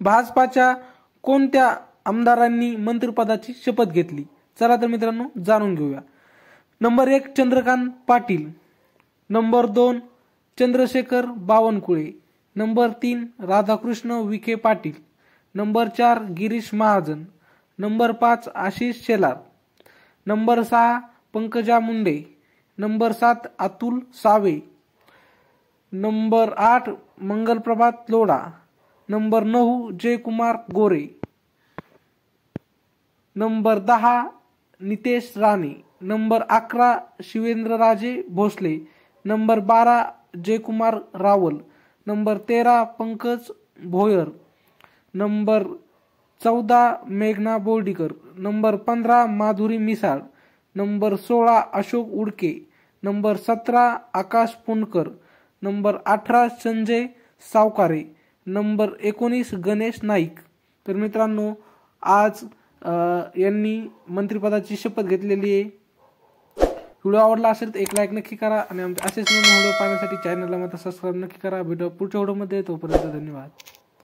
भाजपाच्या कोणत्या आमदारांनी मंत्रिपदाची शपथ घेतली? चला तर मित्रांनो जाणून घेऊया. Number 1 Chandrakant Patil, number 2 Chandrashekhar Bawankule, number 3 Radhakrishna Vikhe Patil, number 4 Girish Mahajan, number 5 Ashish Shelar, number 6 Pankaja Munde, number 7 Atul Save, number 8 Mangalprabhat Lodha, number 9 Jaykumar Gore, number 10 Nitesh Rane, number 11 Shivendraraje Bhosale, number 12 Jaykumar Rawal, number 13 Pankaj Bhoyar, number 14 मेघना Bordikar, number 15 Madhuri Misal, number 16 Ashok Uike, number 17 आकाश पुणकर, नंबर 18 संजय सावकारे, नंबर 19 गणेश नाईक. तर मित्रांनो आज यांनी मंत्रिपदाची शपथ घेतलेली आहे. व्हिडिओ आवडला असेल तर एक लाईक नक्की करा आणि असेच नवीन व्हिडिओ पाहण्यासाठी चॅनलला मात्र सबस्क्राईब नक्की करा. भेटू पुढच्या व्हिडिओमध्ये, तोपर्यंत धन्यवाद.